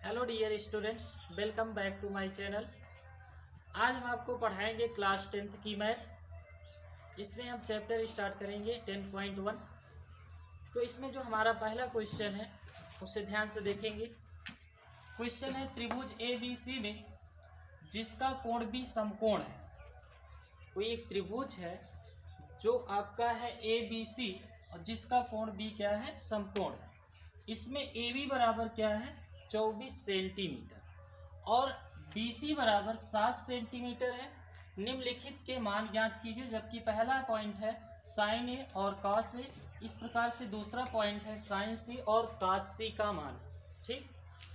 Hello dear students, welcome back to my channel. आज हम आपको पढ़ाएंगे क्लास 10th की मैथ। इसमें हम चैप्टर स्टार्ट करेंगे 10.1। तो इसमें जो हमारा पहला क्वेश्चन है उसे ध्यान से देखेंगे। क्वेश्चन है त्रिभुज ए बी सी में जिसका कोण भी समकोण है। कोई एक त्रिभुज है जो आपका है ए बी सी और जिसका कोण भी क्या है, समकोण है। इसमें ए बी बराबर क्या है, 24 सेंटीमीटर और बी सी बराबर 7 सेंटीमीटर है। निम्नलिखित के मान ज्ञात कीजिए। जबकि पहला पॉइंट है साइन ए और कॉस ए, इस प्रकार से दूसरा पॉइंट है साइन सी और कॉस सी का मान। ठीक,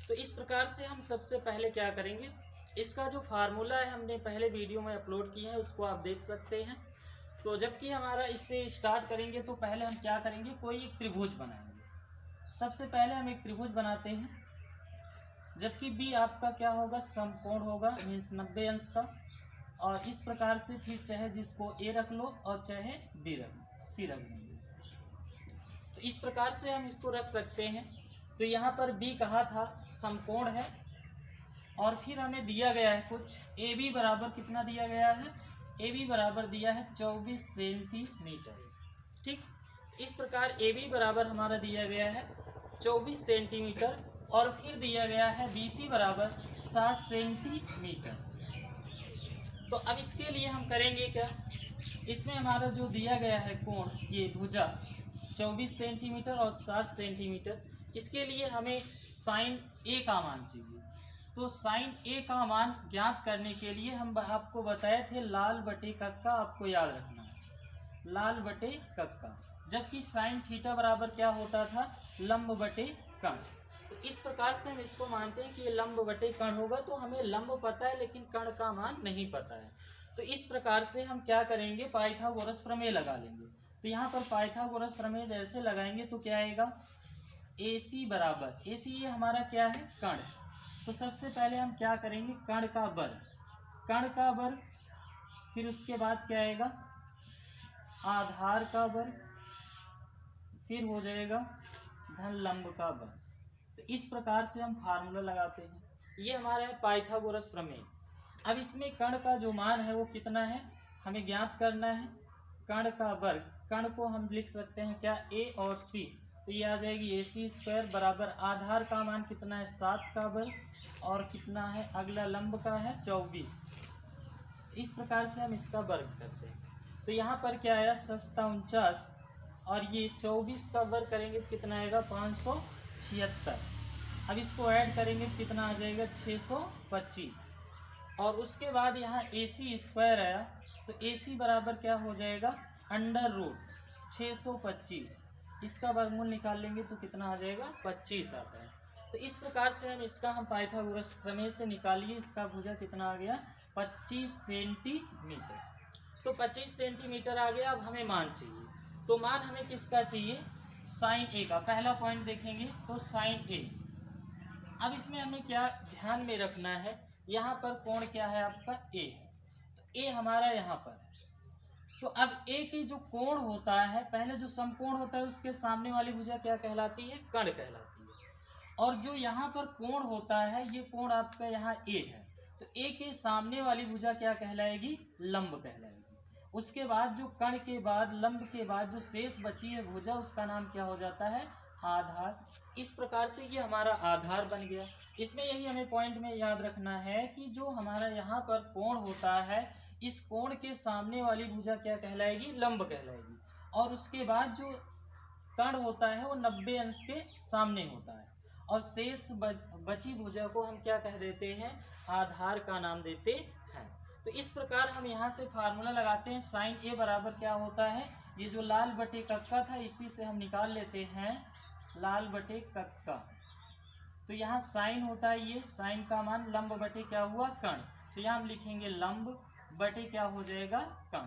तो इस प्रकार से हम सबसे पहले क्या करेंगे, इसका जो फार्मूला है हमने पहले वीडियो में अपलोड किया है, उसको आप देख सकते हैं। तो जबकि हमारा इससे स्टार्ट करेंगे तो पहले हम क्या करेंगे, कोई एक त्रिभुज बनाएंगे। सबसे पहले हम एक त्रिभुज बनाते हैं। जबकि बी आपका क्या होगा, समकोण होगा, मीन्स 90 अंश का। और इस प्रकार से फिर चाहे जिसको ए रख लो और चाहे बी रख लो, सी रख लो। तो इस प्रकार से हम इसको रख सकते हैं। तो यहाँ पर बी कहा था समकोण है और फिर हमें दिया गया है कुछ ए बी बराबर कितना दिया गया है, ए बी बराबर दिया है 24 सेंटीमीटर। ठीक, इस प्रकार ए बी बराबर हमारा दिया गया है 24 सेंटीमीटर और फिर दिया गया है बी सी बराबर 7 सेंटीमीटर। तो अब इसके लिए हम करेंगे क्या, इसमें हमारा जो दिया गया है कोण, ये भुजा 24 सेंटीमीटर और 7 सेंटीमीटर, इसके लिए हमें साइन ए का मान चाहिए। तो साइन ए का मान ज्ञात करने के लिए हम आपको बताए थे लाल बटे कक्का, आपको याद रखना है, लाल बटे कक्का। जबकि साइन थीटा बराबर क्या होता था, लंब बटे कण। तो इस प्रकार से हम इसको मानते हैं कि ये लंब बटे कण होगा। तो हमें लंब पता है लेकिन कण का मान नहीं पता है। तो इस प्रकार से हम क्या करेंगे, पाइथागोरस प्रमेय लगा लेंगे। तो यहाँ पर पाइथागोरस प्रमेय जैसे लगाएंगे तो क्या आएगा, ए सी बराबर, ए सी ये हमारा क्या है, कण। तो सबसे पहले हम क्या करेंगे, कण का वर्ग, कण का वर्ग, फिर उसके बाद क्या आएगा, आधार का वर्ग, फिर हो जाएगा धन लंब का वर्ग। तो इस प्रकार से हम फार्मूला लगाते हैं। ये हमारा है पाइथागोरस प्रमेय। अब इसमें कण का जो मान है वो कितना है, हमें ज्ञात करना है। कण का वर्ग, कण को हम लिख सकते हैं क्या, ए और सी। तो ये आ जाएगी ए सी स्क्वायर बराबर आधार का मान कितना है, 7 का वर्ग, और कितना है अगला लंब का है 24। इस प्रकार से हम इसका वर्ग करते हैं। तो यहाँ पर क्या आया, 749 और ये 24 का वर्ग करेंगे तो कितना आएगा, 576। अब इसको ऐड करेंगे तो कितना आ जाएगा, 625। और उसके बाद यहाँ ए सी स्क्वायर आया तो ए सी बराबर क्या हो जाएगा, अंडर रूट 625। इसका वर्गमूल निकाल लेंगे तो कितना आ जाएगा, 25 आता है। तो इस प्रकार से हम पाइथागोरस प्रमेय से निकालिए, इसका भुजा कितना आ गया, 25 सेंटीमीटर। तो 25 सेंटीमीटर आ गया। अब हमें मान चाहिए, तो मान हमें किसका चाहिए, साइन ए का। पहला पॉइंट देखेंगे तो साइन ए। अब इसमें हमें क्या ध्यान में रखना है, यहाँ पर कोण क्या है आपका, ए है। तो ए हमारा यहाँ पर, तो अब ए की जो कोण होता है, पहले जो समकोण होता है उसके सामने वाली भुजा क्या कहलाती है, कण कहलाती है। और जो यहाँ पर कोण होता है, ये कोण आपका यहाँ ए है, तो ए के सामने वाली भुजा क्या कहलाएगी, लंब कहलाएगी। उसके बाद जो कण के बाद, लंब के बाद जो शेष बची है भुजा, उसका नाम क्या हो जाता है, आधार। इस प्रकार से ये हमारा आधार बन गया। इसमें यही हमें पॉइंट में याद रखना है कि जो हमारा यहाँ पर कोण होता है, इस कोण के सामने वाली भुजा क्या कहलाएगी, लंब कहलाएगी। और उसके बाद जो कण होता है वो 90 अंश के सामने होता है, और शेष बची भुजा को हम क्या कह देते हैं, आधार का नाम देते हैं। तो इस प्रकार हम यहाँ से फार्मूला लगाते हैं। साइन ए बराबर क्या होता है, ये जो लाल बटे कक्का था इसी से हम निकाल लेते हैं, लाल बटे कक्का। तो यहाँ साइन होता है, ये साइन का मान, लंब बटे क्या हुआ, कण। तो यहाँ हम लिखेंगे लंब बटे क्या हो जाएगा, कण।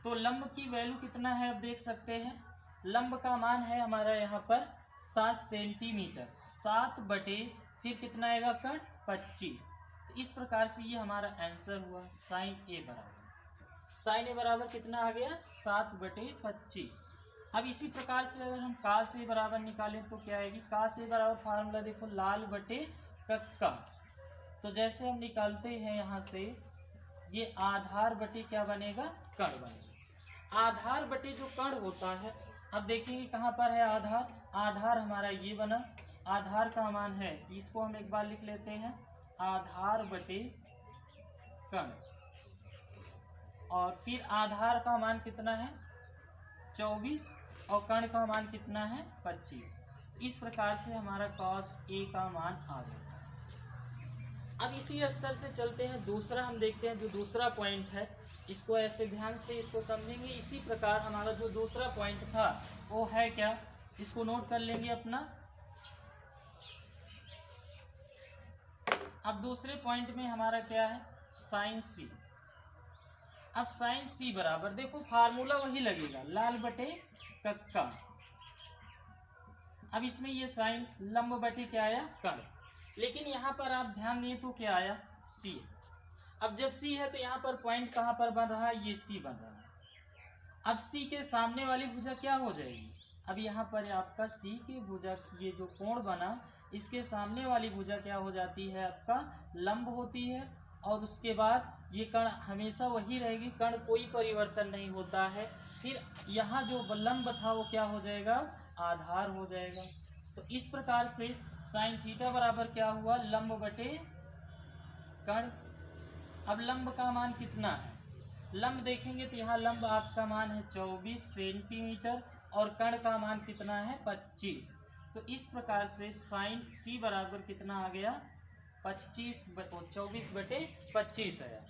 तो लंब की वैल्यू कितना है, आप देख सकते हैं, लंब का मान है हमारा यहाँ पर 7 सेंटीमीटर, 7 बटे फिर कितना आएगा, कण 25। तो इस प्रकार से ये हमारा आंसर हुआ, साइन ए बराबर, साइन ए बराबर कितना आ गया, 7 बटे 25। अब इसी प्रकार से अगर हम का से बराबर निकालें तो क्या आएगी, का से बराबर फार्मूला देखो लाल बटे कक्का। तो जैसे हम निकालते हैं यहाँ से, ये आधार बटे क्या बनेगा, कण बनेगा। आधार बटे जो कण होता है, अब देखेंगे कहाँ पर है आधार। आधार हमारा ये बना, आधार का मान है, इसको हम एक बार लिख लेते हैं, आधार बटे कण। और फिर आधार का मान कितना है 24 और कण का मान कितना है 25। इस प्रकार से हमारा cos A का मान आ जाता है। अब इसी स्तर से चलते हैं, दूसरा हम देखते हैं जो दूसरा पॉइंट है, इसको ऐसे ध्यान से इसको समझेंगे। इसी प्रकार हमारा जो दूसरा पॉइंट था वो है क्या, इसको नोट कर लेंगे अपना। अब दूसरे पॉइंट में हमारा क्या है, साइन सी। अब साइन सी बराबर देखो फार्मूला वही लगेगा, लाल बटे कक्का। अब इसमें ये साइन लंब बटे क्या आया, कण। लेकिन यहाँ पर आप ध्यान दें तो क्या आया, सी। अब जब सी है तो यहाँ पर पॉइंट कहाँ पर बन रहा है, ये सी बन रहा है। अब सी के सामने वाली भुजा क्या हो जाएगी, अब यहाँ पर आपका सी की भुजा, ये जो कोण बना, इसके सामने वाली भुजा क्या हो जाती है, आपका लंब होती है। और उसके बाद ये कण हमेशा वही रहेगी, कण कोई परिवर्तन नहीं होता है। फिर यहाँ जो लंब था वो क्या हो जाएगा, आधार हो जाएगा। तो इस प्रकार से साइन थीटा बराबर क्या हुआ, लंब बटे कण। अब लंब का मान कितना है, लंब देखेंगे तो यहाँ लंब आपका मान है 24 सेंटीमीटर और कण का मान कितना है 25। तो इस प्रकार से साइन सी बराबर कितना आ गया, 24 बटे 25 है।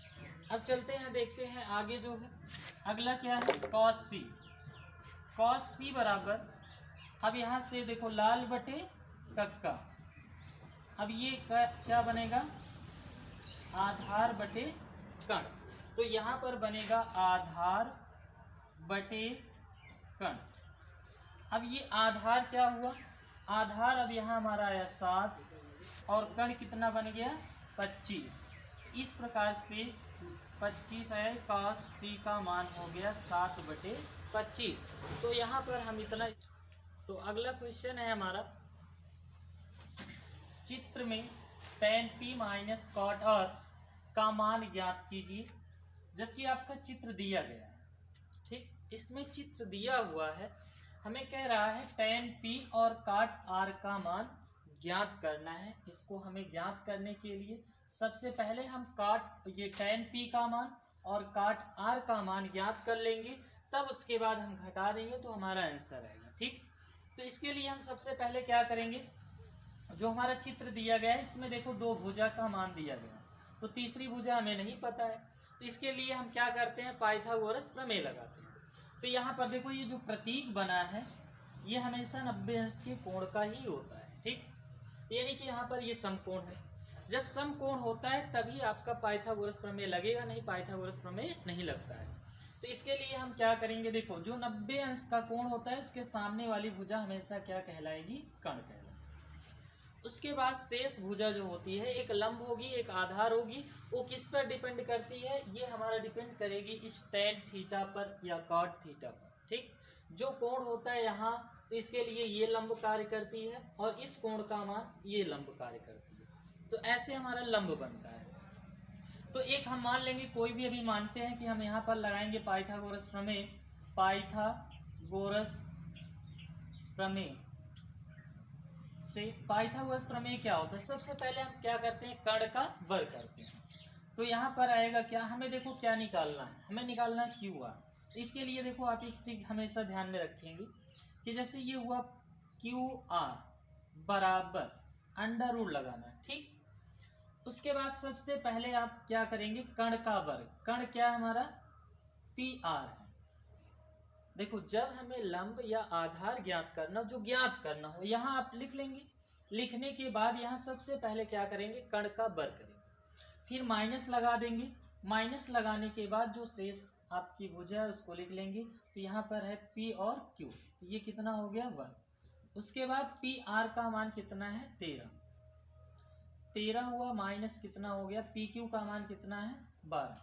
अब चलते हैं, देखते हैं आगे जो है, अगला क्या है, कॉस सी। कॉस सी बराबर, अब यहाँ से देखो लाल बटे कक्का। अब ये क्या बनेगा, आधार बटे कण। तो यहाँ पर बनेगा आधार बटे कण। अब ये आधार क्या हुआ, आधार अब यहाँ हमारा आया 7 और कण कितना बन गया 25। इस प्रकार से 25 है, cos C का मान हो गया 7 बटे 25। तो यहाँ पर हम इतना। तो अगला क्वेश्चन है हमारा, चित्र में tan P minus cot R का मान ज्ञात कीजिए। जबकि आपका चित्र दिया गया है, ठीक, इसमें चित्र दिया हुआ है, हमें कह रहा है tan P और cot R का मान ज्ञात करना है। इसको हमें ज्ञात करने के लिए सबसे पहले हम ये tan P का मान और cot R का मान ज्ञात कर लेंगे, तब उसके बाद हम घटा देंगे तो हमारा आंसर आएगा, ठीक। तो इसके लिए हम सबसे पहले क्या करेंगे, जो हमारा चित्र दिया गया है इसमें देखो दो भुजा का मान दिया गया, तो तीसरी भुजा हमें नहीं पता है, तो इसके लिए हम क्या करते हैं, पाइथागोरस प्रमेय लगाते हैं। तो यहाँ पर देखो ये जो प्रतीक बना है ये हमेशा 90 अंश के कोण का ही होता है, ठीक। यानी कि यहाँ पर ये समकोण है, जब समकोण होता है तभी आपका पाइथागोरस प्रमेय लगेगा, नहीं पाइथागोरस प्रमेय नहीं लगता है। तो इसके लिए हम क्या करेंगे, देखो जो 90 अंश का कोण होता है उसके सामने वाली भुजा हमेशा क्या कहलाएगी, कण कहलाएगी। उसके बाद शेष भुजा जो होती है, एक लंब होगी एक आधार होगी, वो किस पर डिपेंड करती है, ये हमारा डिपेंड करेगी इस tan थीटा पर या cot थीटा पर, ठीक। जो कोण होता है यहाँ, तो इसके लिए ये लंब कार्य करती है और इस कोण का मान ये लंब कार्य करती है, तो ऐसे हमारा लंब बनता है। तो एक हम मान लेंगे, कोई भी अभी मानते हैं कि हम यहाँ पर लगाएंगे पाइथागोरस प्रमेय। पाइथागोरस प्रमेय से पाइथागोरस प्रमेय क्या होता है, सबसे पहले हम क्या करते हैं, कण का वर्ग करते हैं। तो यहाँ पर आएगा क्या, हमें देखो क्या निकालना है, हमें निकालना है क्यू आर। इसके लिए देखो आप एक ट्रिक हमेशा ध्यान में रखेंगे कि जैसे ये हुआ क्यू आर बराबर अंडर रूट लगाना है, ठीक। उसके बाद सबसे पहले आप क्या करेंगे, कण का वर्ग, कण क्या है हमारा पी आर है। देखो जब हमें लंब या आधार ज्ञात करना, जो ज्ञात करना हो, यहाँ आप लिख लेंगे। लिखने के बाद यहाँ सबसे पहले क्या करेंगे, कण का वर्ग करेंगे, फिर माइनस लगा देंगे। माइनस लगाने के बाद जो शेष आपकी भुजा है उसको लिख लेंगे। तो यहाँ पर है P और Q, ये कितना हो गया 1। उसके बाद पी आर का मान कितना है 13 हुआ, माइनस कितना हो गया, पी क्यू का मान कितना है 12।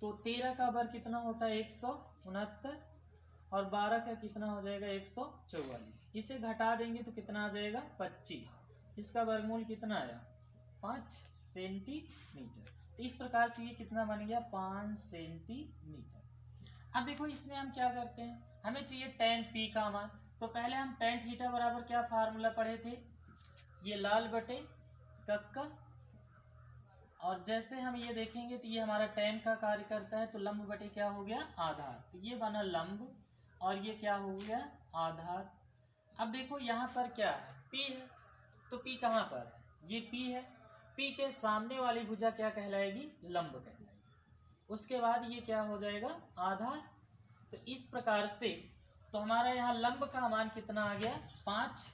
तो 13 का वर्ग कितना होता है 169। और 12 का कितना हो जाएगा 144। इसे घटा देंगे तो कितना आ जाएगा 25। इसका वर्गमूल कितना आया 5 सेंटीमीटर। तो इस प्रकार से ये कितना बन गया 5 सेंटीमीटर। अब देखो इसमें हम क्या करते हैं, हमें चाहिए tan p का मान। तो पहले हम tan थीटा बराबर क्या फार्मूला पढ़े थे, ये लाल बटे कक्का, और जैसे हम ये देखेंगे तो ये हमारा tan का कार्य करता है, तो लंब बटे क्या हो गया आधार। तो ये बना लंब और ये क्या हो गया आधार। अब देखो यहाँ पर क्या है p है, तो p कहाँ पर है, ये p है। p के सामने वाली भुजा क्या कहलाएगी लंब कहलाएगी। उसके बाद ये क्या हो जाएगा आधार। तो इस प्रकार से तो हमारा यहाँ लंब का मान कितना आ गया 5,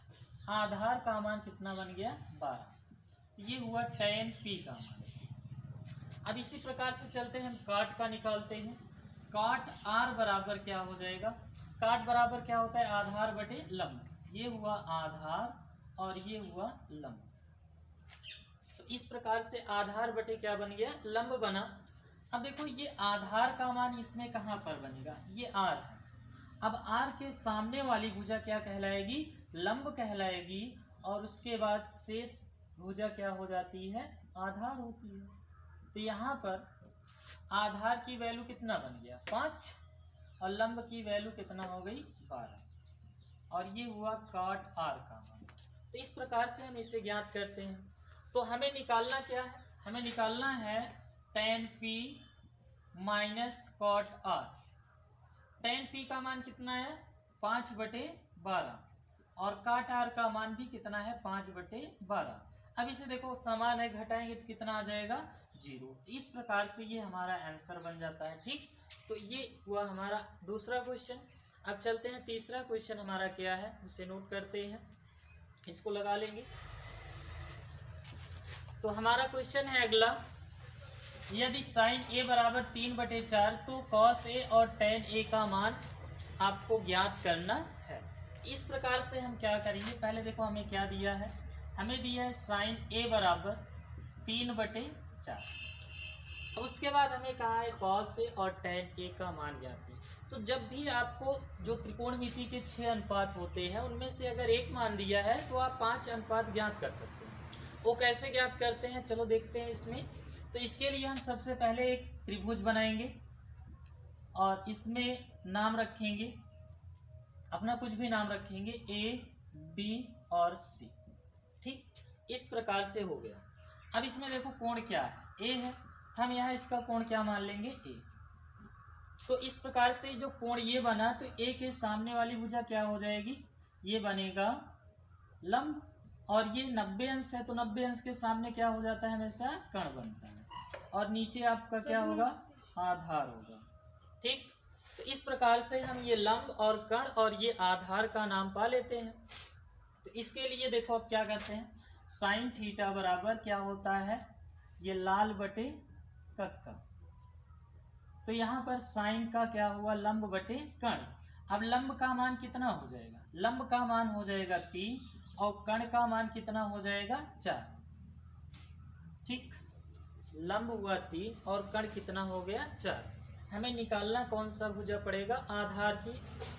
आधार का मान कितना बन गया 12। ये हुआ tan p का मान। अब इसी प्रकार से चलते हैं, हम काट का निकालते हैं। काट r बराबर क्या हो जाएगा, काट बराबर क्या होता है आधार बटे लंब। ये हुआ आधार और ये हुआ लंब। तो इस प्रकार से आधार बटे क्या बन गया लंब बना। अब देखो ये आधार का मान इसमें कहाँ पर बनेगा, ये r है। अब r के सामने वाली भुजा क्या कहलाएगी लंब कहलाएगी, और उसके बाद शेष भुजा क्या हो जाती है आधार होती है। तो यहाँ पर आधार की वैल्यू कितना बन गया 5 और लंब की वैल्यू कितना हो गई 12, और ये हुआ काट r का मान। तो इस प्रकार से हम इसे ज्ञात करते हैं। तो हमें निकालना क्या है, हमें निकालना है tan p minus cot r। tan p का मान कितना है 5/12 और काट r का मान भी कितना है 5/12। अब इसे देखो समान है, घटाएंगे तो कितना आ जाएगा 0। इस प्रकार से ये हमारा आंसर बन जाता है। ठीक, तो ये हुआ हमारा दूसरा क्वेश्चन। अब चलते हैं तीसरा क्वेश्चन हमारा क्या है उसे नोट करते हैं, इसको लगा लेंगे। तो हमारा क्वेश्चन है अगला, यदि साइन a बराबर 3/4 तो cos a और tan a का मान आपको ज्ञात करना है। इस प्रकार से हम क्या करेंगे, पहले देखो हमें क्या दिया है, हमें दिया है साइन a बराबर 3/4। अब उसके बाद हमें कहा है cos a और tan a का मान ज्ञात है। तो जब भी आपको जो त्रिकोणमिति के 6 अनुपात होते हैं उनमें से अगर एक मान दिया है तो आप 5 अनुपात ज्ञात कर सकते हैं। वो कैसे ज्ञात करते हैं चलो देखते हैं इसमें। तो इसके लिए हम सबसे पहले एक त्रिभुज बनाएंगे और इसमें नाम रखेंगे अपना कुछ भी नाम रखेंगे a, b और c। ठीक, इस प्रकार से हो गया। अब इसमें देखो कोण क्या है a है, हम यहाँ इसका कोण क्या मान लेंगे a। तो इस प्रकार से जो कोण ये बना तो a के सामने वाली भुजा क्या हो जाएगी, ये बनेगा लंब, और ये 90 अंश है तो 90 अंश के सामने क्या हो जाता है हमेशा कर्ण बनता है, और नीचे आपका क्या होगा आधार होगा। ठीक, तो इस प्रकार से हम ये लंब और कर्ण और ये आधार का नाम पा लेते हैं। तो इसके लिए देखो अब क्या करते हैं, साइन थीटा बराबर क्या होता है ये लाल बटे कक्का। तो यहाँ पर साइन का क्या हुआ लंब बटे कर्ण। अब लंब का मान कितना हो जाएगा, लंब का मान हो जाएगा 3 और कर्ण का मान कितना हो जाएगा 4। ठीक, लंब हुआ 3 और कर्ण कितना हो गया 4। हमें निकालना कौन सा भुजा पड़ेगा, आधार की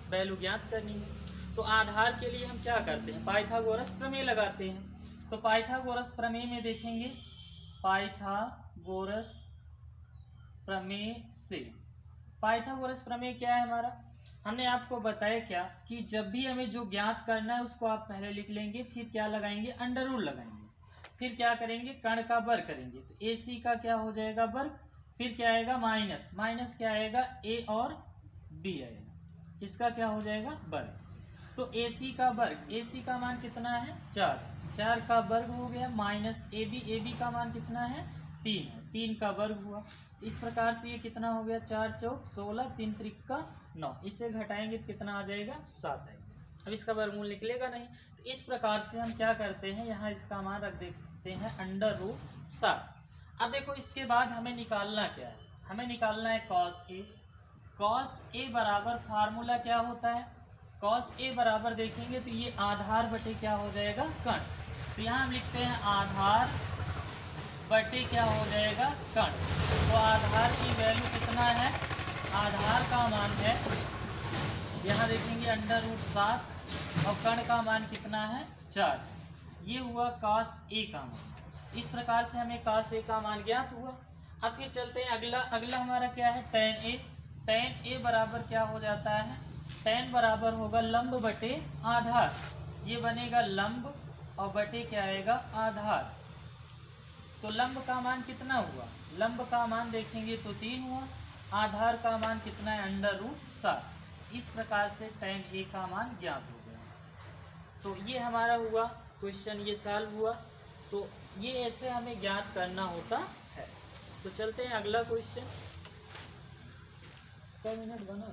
वैल्यू ज्ञात करनी है। तो आधार के लिए हम क्या करते हैं पाइथागोरस प्रमेय लगाते हैं। तो पाइथागोरस प्रमेय में देखेंगे, पाइथागोरस प्रमेय से, पाइथागोरस प्रमेय क्या है हमारा, हमने आपको बताया क्या कि जब भी हमें जो ज्ञात करना है उसको आप पहले लिख लेंगे, फिर क्या लगाएंगे अंडर रूल लगाएंगे, फिर क्या करेंगे कर्ण का वर्ग करेंगे। तो ए सी का क्या हो जाएगा वर्ग, फिर क्या आएगा माइनस, माइनस क्या आएगा ए और बी आएगा, इसका क्या हो जाएगा वर्ग। तो ए सी का वर्ग, ए सी का मान कितना है 4, 4 का वर्ग हो गया, माइनस ए बी का मान कितना है 3 है, 3 का वर्ग हुआ। इस प्रकार से ये कितना हो गया 4 चौक 16, 3 त्रिक 9, इससे घटाएंगे तो कितना आ जाएगा 7 आएगा। अब इसका वर्गमूल निकलेगा नहीं। तो इस प्रकार से हम क्या करते हैं यहाँ इसका मान रख देते हैं अंडर रूट 7। अब देखो इसके बाद हमें निकालना क्या है, हमें निकालना है cos a। cos a बराबर फार्मूला क्या होता है, cos a बराबर देखेंगे तो ये आधार बटे क्या हो जाएगा कर्ण। तो यहाँ हम लिखते हैं आधार बटे क्या हो जाएगा कर्ण। तो आधार की वैल्यू कितना है, आधार का मान है यहाँ देखेंगे √7 और कर्ण का मान कितना है 4। ये हुआ cos A का मान। इस प्रकार से हमें cos A का मान ज्ञात हुआ। अब फिर चलते हैं अगला हमारा क्या है tan A। tan A बराबर क्या हो जाता है, tan बराबर होगा लंब बटे आधार। ये बनेगा लंब और बटे क्या आएगा आधार। तो लंब का मान कितना हुआ, लंब का मान देखेंगे तो 3 हुआ, आधार का मान कितना है √7। इस प्रकार से tan A का मान ज्ञात हो गया। तो ये हमारा हुआ क्वेश्चन, ये सॉल्व हुआ। तो ये ऐसे हमें ज्ञात करना होता है। तो चलते हैं अगला क्वेश्चन। 1 मिनट बना